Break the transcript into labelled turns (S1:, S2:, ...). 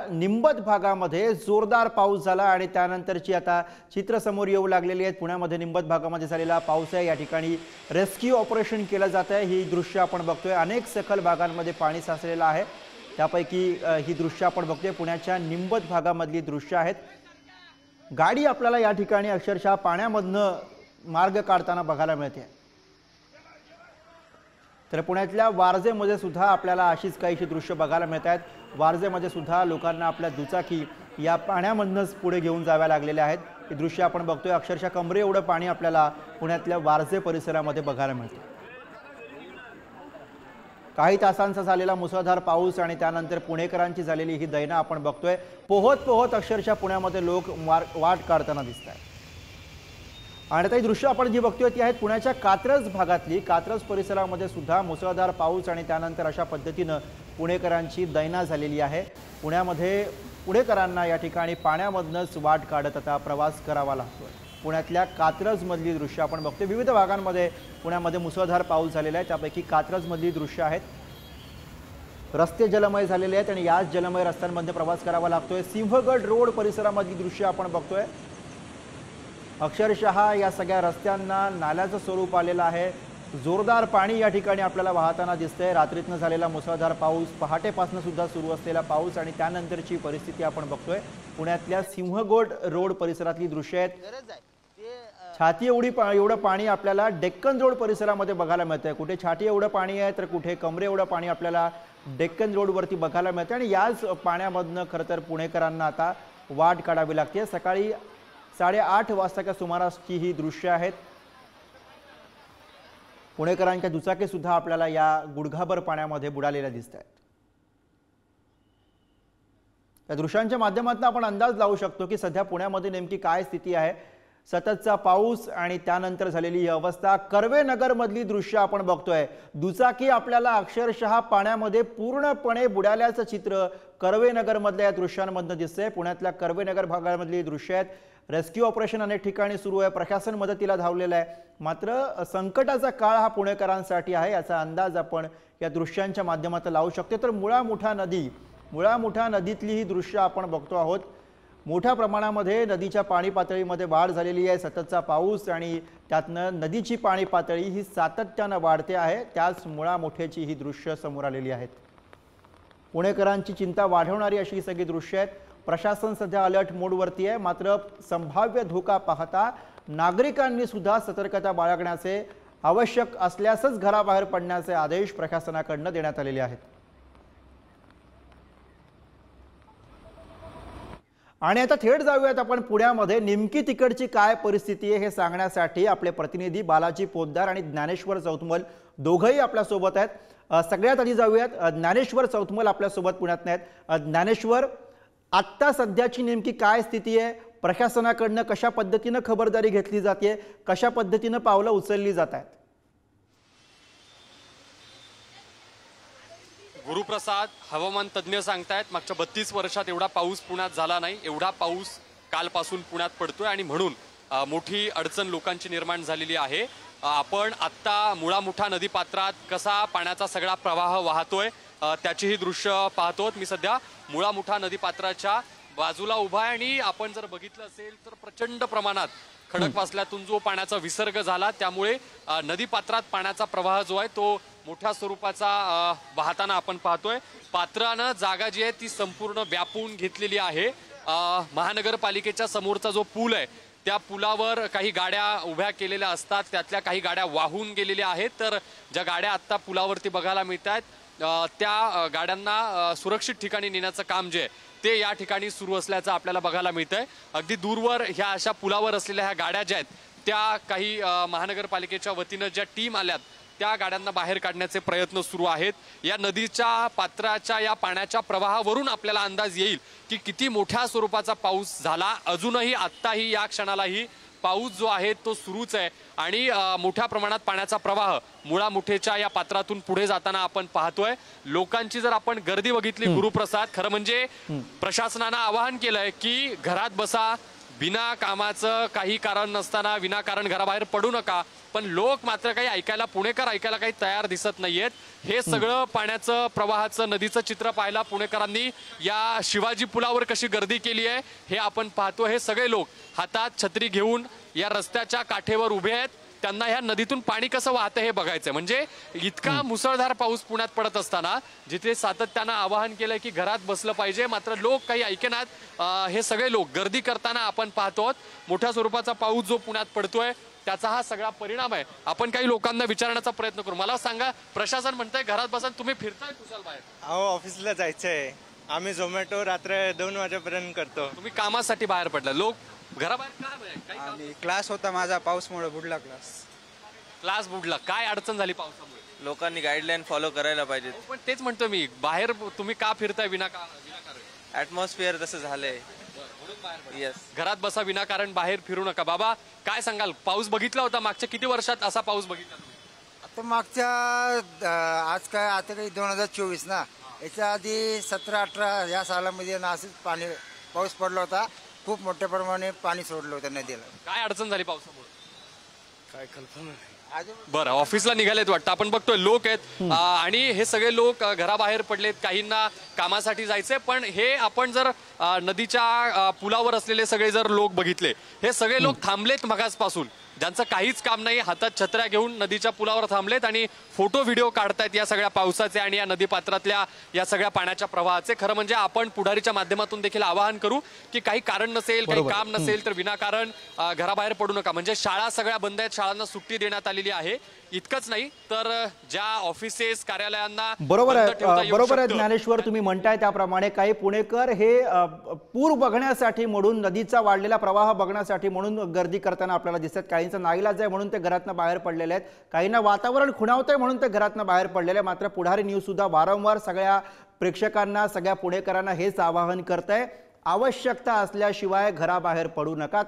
S1: निंबत भागामध्ये जोरदार पाऊस झाला आणि त्यानंतरची आता चित्र समोर येऊ लागलेली आहेत। पुण्यामध्ये निंबत भागामध्ये झालेला पाऊस आहे। या ठिकाणी रेस्क्यू ऑपरेशन केलं जात आहे। ही दृश्य आपण बघतोय, अनेक सखल भागांमध्ये पाणी साचलेलं आहे। त्यापैकी ही दृश्य आपण बघतोय पुण्याच्या निंबत भागामधली दृश्य आहेत। गाडी आपल्याला या ठिकाणी अक्षरशः पाण्यामधनं मार्ग काढताना बघायला मिळते। तर पुण्यातल्या वारजेमध्ये सुद्धा आपल्याला अशीच काहीशी दृश्य बघायला मिळत आहेत। वारजेमध्ये सुद्धा लोकांना आपल्या दुचाकी या पाण्यामधनंच पुढे घेऊन जाव्या लागलेल्या आहेत। हे दृश्य आपण बघतोय, अक्षरशः कमरे एवढं पाणी आपल्याला पुण्यातल्या वारजे परिसरामध्ये बघायला मिळते। काही तासांचा झालेला मुसळधार पाऊस आणि त्यानंतर पुणेकरांची झालेली ही दैना आपण बघतोय। पोहत पोहत अक्षरशः पुण्यामध्ये लोक वाट काढताना दिसत आहेत। आणि आता ही दृश्य आपण जी बघतोय ती आहेत पुण्याच्या कात्रज भागातली। कात्रज परिसरामध्ये सुद्धा मुसळधार पाऊस आणि त्यानंतर अशा पद्धतीनं पुणेकरांची दैना झालेली आहे। पुण्यामध्ये पुणेकरांना या ठिकाणी पाण्यामधनंच वाट काढत आता प्रवास करावा लागतोय। पुण्यातल्या कात्रजमधली दृश्य आपण बघतोय। विविध भागांमध्ये पुण्यामध्ये मुसळधार पाऊस झालेला आहे, त्यापैकी कात्रजमधली दृश्य आहेत। रस्ते जलमय झालेले आहेत आणि याच जलमय रस्त्यांमध्ये प्रवास करावा लागतोय। सिंहगड रोड परिसरामधली दृश्य आपण बघतोय। अक्षरशः या सगळ्या रस्त्यांना नाल्याचं स्वरूप आलेलं आहे। जोरदार पाणी या ठिकाणी आपल्याला वाहताना दिसतंय। रात्रीतनं झालेला मुसळधार पाऊस, पहाटेपासून सुद्धा सुरू असलेला पाऊस आणि त्यानंतरची परिस्थिती आपण बघतोय। पुण्यातल्या सिंहगड रोड परिसरातली दृश्य आहेत। छाती एवढं पाणी आपल्याला डेक्कन रोड परिसरामध्ये बघायला मिळतंय। कुठे छाती एवढं पाणी आहे तर कुठे कमरे एवढं पाणी आपल्याला डेक्कन रोडवरती बघायला मिळतंय आणि याच पाण्यामधनं खरं तर पुणेकरांना आता वाट काढावी लागते। सकाळी 8:30 वाजताच्या सुमारासची ही दृश्य आहेत। पुणेकरांच्या दुचाकी सुद्धा आपल्याला या गुडघाभर पाण्यामध्ये बुडालेल्या दिसत आहेत। या दृश्यांच्या माध्यमातून आपण अंदाज लावू शकतो की सध्या पुण्यामध्ये नेमकी काय स्थिती आहे। सततचा पाऊस आणि त्यानंतर झालेली ही अवस्था। कर्वेनगर मधली दृश्य आपण बघतोय। दुचाकी आपल्याला अक्षरशः पाण्यामध्ये पूर्णपणे बुडाल्याचं चित्र कर्वेनगर मधल्या या दृश्यांमधनं दिसतंय। पुण्यातल्या कर्वेनगर भागामधली दृश्य आहेत। रेस्क्यू ऑपरेशन अनेक ठिकाणी सुरू आहे, प्रशासन मदतीला धावलेलं आहे। मात्र संकटाचा काळ हा पुणेकरांसाठी आहे याचा अंदाज आपण या दृश्यांच्या माध्यमातून लावू शकतो। तर मुळा मुठा नदीतली ही दृश्य आपण बघतो आहोत। मोठ्या प्रमाणामध्ये नदीच्या पाणी पातळीमध्ये वाढ झालेली आहे। सततचा पाऊस आणि त्यातनं नदीची पाणी पातळी ही सातत्यानं वाढते आहे। त्याच मुळा मुठ्याची ही दृश्य समोर आलेली आहेत। पुणेकरांची चिंता वाढवणारी अशी सगळी दृश्य आहेत। प्रशासन सध्या अलर्ट मोडवरती आहे, मात्र संभाव्य धोका पाहता नागरिकांनी सुद्धा सतर्कता बाळगण्याचे, आवश्यक असल्यासच घराबाहेर पडण्याचे आदेश प्रशासनाकडून देण्यात आलेले आहेत। आणि आता थेट जाऊयात आपण पुण्यामध्ये नेमकी तिकडची काय परिस्थिती आहे हे सांगण्यासाठी आपले प्रतिनिधी बालाजी पोद्दार आणि ज्ञानेश्वर चौतमल दोघंही आपल्या सोबत आहेत। सगळ्यात आधी जाऊयात, ज्ञानेश्वर चौतमल आपल्या सोबत पुण्यात आहेत। ज्ञानेश्वर, आत्ता सध्याची नेमकी काय स्थिती आहे? प्रशासनाकडून कशा पद्धतीने खबरदारी घेतली जाते, कशा पद्धतीने पावलं उचलली जात आहेत?
S2: गुरुप्रसाद, हवामान तज्ज्ञ सांगतायत मागच्या 32 वर्षात एवढा पाऊस पुण्यात झाला नाही। एवढा पाऊस कालपासून पुण्यात पडतोय आणि म्हणून मोठी अडचण लोकांची निर्माण झालेली आहे। आपण आत्ता मुळा मुठा नदीपात्रात कसा पाण्याचा सगळा प्रवाह वाहतोय त्याची ही दृश्य पाहतोत। मी सध्या मुळा मुठा नदीपात्राच्या बाजूला उभा आहे आणि आपण जर बघितलं असेल तर प्रचंड प्रमाणात खडकवासल्यातून जो पाण्याचा विसर्ग झाला त्यामुळे नदीपात्रात पाण्याचा प्रवाह जो आहे तो मोठ्या स्वरूपाचा वाहताना आपण पाहतोय। पात्रानं जागा जी आहे ती संपूर्ण व्यापून घेतलेली आहे। महानगरपालिकेच्या समोरचा जो पूल आहे त्या पुलावर काही गाड्या उभ्या केलेल्या असतात, त्यातल्या काही गाड्या वाहून गेलेल्या आहेत। तर ज्या गाड्या आत्ता पुलावरती बघायला मिळत आहेत त्या गाड्यांना सुरक्षित ठिकाणी नेण्याचं काम जे आहे ते या ठिकाणी सुरू असल्याचं आपल्याला बघायला मिळतंय। अगदी दूरवर ह्या अशा पुलावर असलेल्या ह्या गाड्या ज्या आहेत त्या काही महानगरपालिकेच्या वतीनं ज्या टीम आल्यात त्या गाड्यांना बाहेर काढण्याचे प्रयत्न सुरू आहेत। या नदीच्या पात्राच्या या पाण्याच्या प्रवाहावरून आपल्याला अंदाज येईल की किती मोठ्या स्वरूपाचा पाऊस झाला। अजूनही आत्ताही या क्षणालाही पाऊस जो आहे तो सुरूच आहे आणि मोठ्या प्रमाणात पाण्याचा प्रवाह मुळा मुठेच्या या पात्रातून पुढे जाताना आपण पाहतोय। लोकांची जर आपण गर्दी बघितली गुरुप्रसाद, खरं म्हणजे प्रशासनानं आवाहन केलंय की घरात बसा, बिना कामाचं काही कारण नसताना विनाकारण घराबाहेर पडू नका, पण लोक मात्र काही ऐकायला, पुणेकर ऐकायला काही तयार दिसत नाहीयेत. हे सगळं पाण्याचं, प्रवाहाचं, नदीचं चित्र पाहायला पुणेकरांनी या शिवाजी पुलावर कशी गर्दी केली आहे हे आपण पाहतो. हे सगळे लोक हातात छत्री घेऊन या रस्त्याच्या काठेवर उभे आहेत. त्यांना ह्या नदीतून पाणी कसं वाहतं हे बघायचंय. म्हणजे इतका मुसळधार पाऊस पुण्यात पडत असताना जिथे सातत्यानं आवाहन केलंय की घरात बसलं पाहिजे, मात्र लोक काही ऐकेनात. हे सगळे लोक गर्दी करताना आपण पाहतो. मोठ्या स्वरूपाचा पाऊस जो पुण्यात पडतोय त्याचा हा सगळा परिणाम आहे. आपण काही लोकांना विचारण्याचा प्रयत्न करू. मला सांगा, प्रशासन म्हणतंय घरात बसा, तुम्ही फिरताय कुशाल बाहेर?
S3: अहो, ऑफिसला जायचंय. आम्ही झोमॅटो रात्र 2 वाजेपर्यंत करतो.
S2: तुम्ही कामासाठी बाहेर पडला, लोक घराबाहेर काय बाहेर? काही काम?
S4: आणि क्लास होता माझा, पाऊसमुळे बुडला
S2: क्लास बुडला. काय अडचण झाली पावसामुळे?
S5: लोकांनी गाईडलाईन फॉलो करायला पाहिजे.
S2: पण तेच म्हणतो मी, बाहेर तुम्ही का फिरताय विनाकारण?
S5: ऍटमॉस्फिअर तसं झालंय. येस.
S2: घरात बसा, विनाकारण बाहेर फिरू नका. बाबा काय सांगाल, पाऊस बघितला होता मागच्या किती वर्षात असा पाऊस बघितला तुम्ही?
S4: आता मागच्या आज काय, आता काही 2024 ना, याच्या आधी 17-18 या सालामध्ये ना असंच पाऊस पडला होता. खूप मोठ्या प्रमाणे पाणी सोडलं होतं नदीला.
S2: काय अडचण झाली पावसामुळे?
S3: काय कल्पना नाही.
S2: बरं, ऑफिसला निघालेत वाटतं. आपण बघतोय लोक आहेत आणि हे सगळे लोक घराबाहेर पडलेत. काहींना कामासाठी जायचंय. पण हे आपण जर नदीच्या पुलावर असलेले सगळे जर लोक बघितले, हे सगळे लोक थांबलेत मगासपासून. ज्यांचं काहीच काम नाही, हातात छत्र्या घेऊन नदीच्या पुलावर थांबलेत आणि फोटो व्हिडिओ काढतायत या सगळ्या पावसाचे आणि या नदी पात्रातल्या या सगळ्या पाण्याच्या प्रवाहाचे. खरं म्हणजे आपण पुढारीच्या माध्यमातून देखील आवाहन करू की काही कारण नसेल, काही काम नसेल तर विनाकारण घराबाहेर पडू नका. म्हणजे शाळा सगळ्या बंद आहेत, शाळांना सुट्टी देण्यात आलेली आहे. इतकंच नाही तर ज्या ऑफिसेस, कार्यालयांना
S1: बरोबर आहे ज्ञानेश्वर, तुम्ही म्हणताय त्याप्रमाणे काही पुणेकर हे पूर बघण्यासाठी म्हणून, नदीचा वाढलेला प्रवाह बघण्यासाठी म्हणून गर्दी करताना आपल्याला दिसतात. काहींचा नाईलाज आहे म्हणून ते घरातनं बाहेर पडलेले आहेत, काहींना वातावरण खुणावतंय म्हणून ते घरातनं बाहेर पडलेले. मात्र पुढारी न्यूज सुद्धा वारंवार सगळ्या प्रेक्षकांना, सगळ्या पुणेकरांना हेच आवाहन करतंय, आवश्यकता असल्याशिवाय घराबाहेर पडू नका.